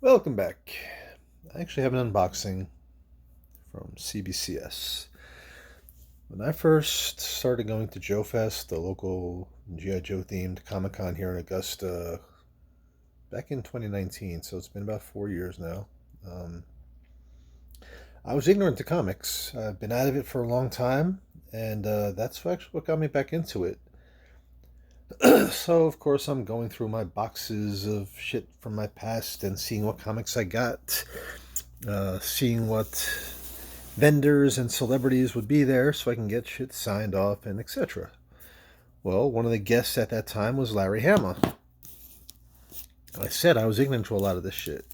Welcome back. I actually have an unboxing from CBCS. When I first started going to JoeFest, the local G.I. Joe themed Comic Con here in Augusta, back in 2019, so it's been about 4 years now. I was ignorant to comics. I've been out of it for a long time, and that's actually what got me back into it. So, of course, I'm going through my boxes of shit from my past and seeing what comics I got, seeing what vendors and celebrities would be there so I can get shit signed off and etc. Well, one of the guests at that time was Larry Hama. I said I was ignorant to a lot of this shit.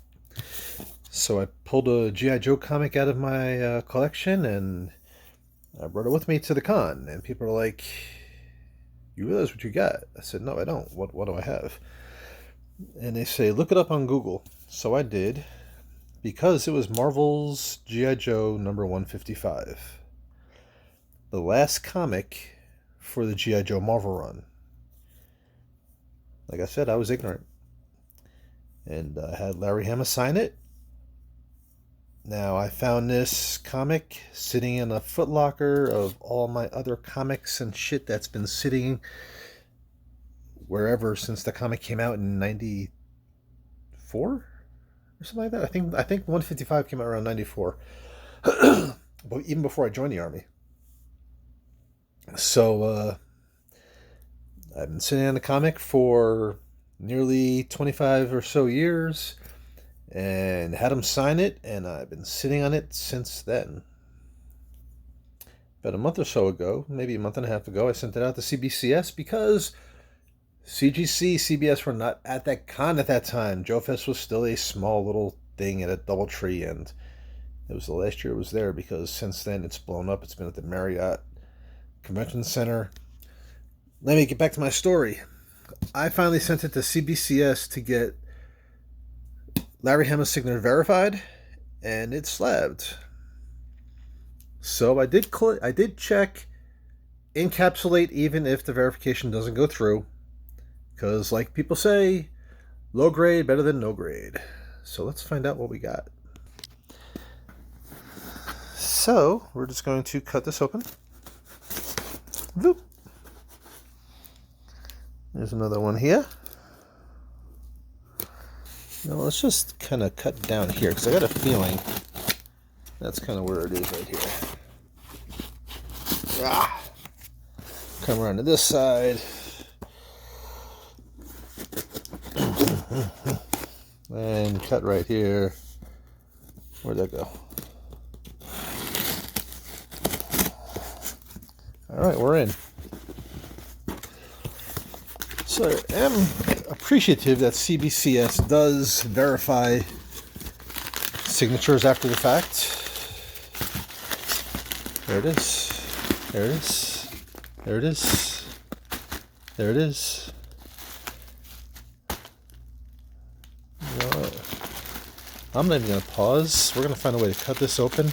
So I pulled a G.I. Joe comic out of my collection and I brought it with me to the con. And people are like, "You realize what you got?" I said, "No, I don't. What do I have?" And they say, "Look it up on Google." So I did, because it was Marvel's G.I. Joe number 155. The last comic for the G.I. Joe Marvel run. Like I said, I was ignorant. And I had Larry Hama sign it. Now, I found this comic sitting in a footlocker of all my other comics and shit that's been sitting wherever since the comic came out in 94 or something like that. I think 155 came out around 94. But even before I joined the army. So I've been sitting on the comic for nearly 25 or so years and had him sign it, and I've been sitting on it since then. About a month or so ago, maybe a month and a half ago, I sent it out to CBCS because CGC CBS were not at that con at that time. JoeFest was still a small little thing at a DoubleTree, and it was the last year it was there because since then it's blown up. It's been at the Marriott Convention Center. Let me get back to my story. I finally sent it to CBCS to get Larry Hama's signature verified, and it's slabbed. So I did check encapsulate even if the verification doesn't go through, because like people say, low grade better than no grade. So let's find out what we got. So we're just going to cut this open. Whoop. There's another one here. Now let's just kind of cut down here because I got a feeling that's kind of where it is right here. Come around to this side. And cut right here. Where'd that go? Alright, we're in. So I am appreciative that CBCS does verify signatures after the fact. There it is. There it is. There it is. There it is. You know what? I'm not even going to pause. We're going to find a way to cut this open.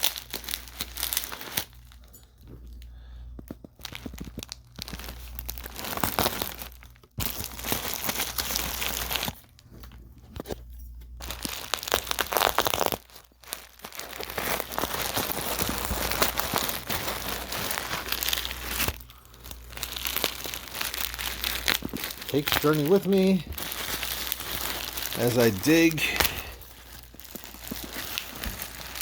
Take the journey with me as I dig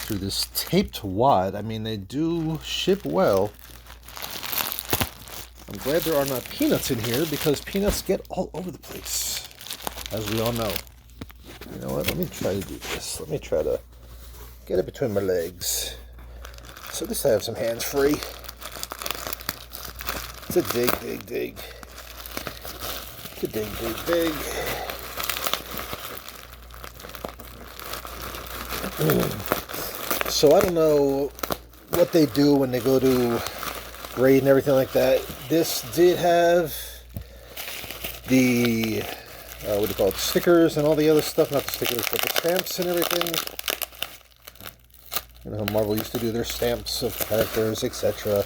through this taped wad. I mean, they do ship well. I'm glad there are not peanuts in here because peanuts get all over the place, as we all know. You know what? Let me try to do this. Let me try to get it between my legs. So at least I have some hands free. It's a dig, dig, dig. Dig, dig, dig. So I don't know what they do when they go to grade and everything like that. This did have the what do you call it, stickers and all the other stuff, not the stickers but the stamps and everything. You know how Marvel used to do their stamps of characters, etc.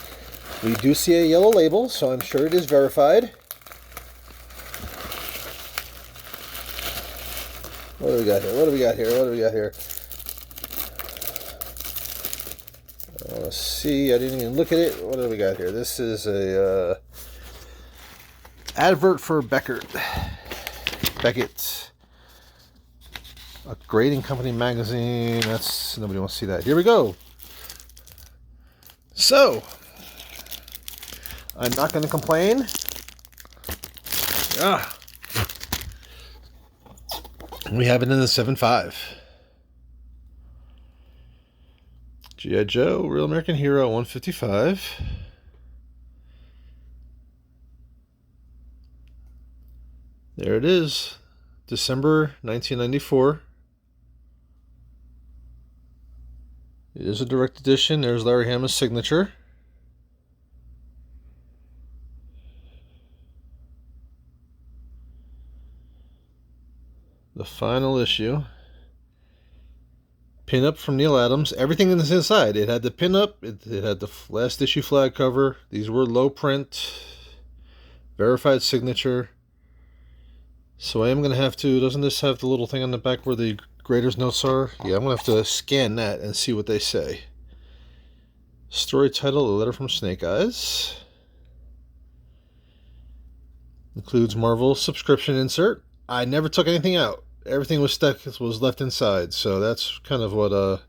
We do see a yellow label, so I'm sure it is verified. What do we got here? What do we got here? What do we got here? Let's see. I didn't even look at it. What do we got here? This is a advert for Beckett, a grading company magazine. That's nobody wants to see that. Here we go. So, I'm not going to complain. We have it in the 7.5. G.I. Joe, Real American Hero, 155. There it is. December 1994. It is a direct edition. There's Larry Hama's signature. The final issue. Pin-up from Neil Adams. Everything in this inside. It had the pin-up. It had the last issue flag cover. These were low print. Verified signature. So I am going to have to... Doesn't this have the little thing on the back where the grader's notes are? Yeah, I'm going to have to scan that and see what they say. Story title, A Letter from Snake Eyes. Includes Marvel subscription insert. I never took anything out. Everything was stuck, was left inside. So that's kind of what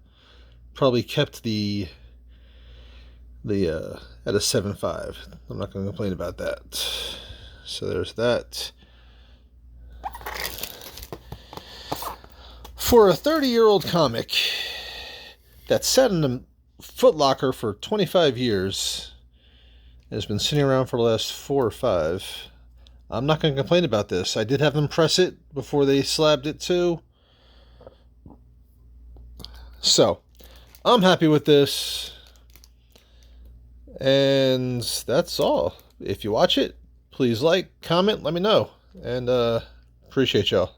probably kept the at a 7.5. I'm not going to complain about that. So there's that. For a 30-year-old comic that sat in a Foot Locker for 25 years and has been sitting around for the last 4 or 5, I'm not going to complain about this. I did have them press it before they slabbed it too. So, I'm happy with this. And that's all. If you watch it, please like, comment, let me know. And appreciate y'all.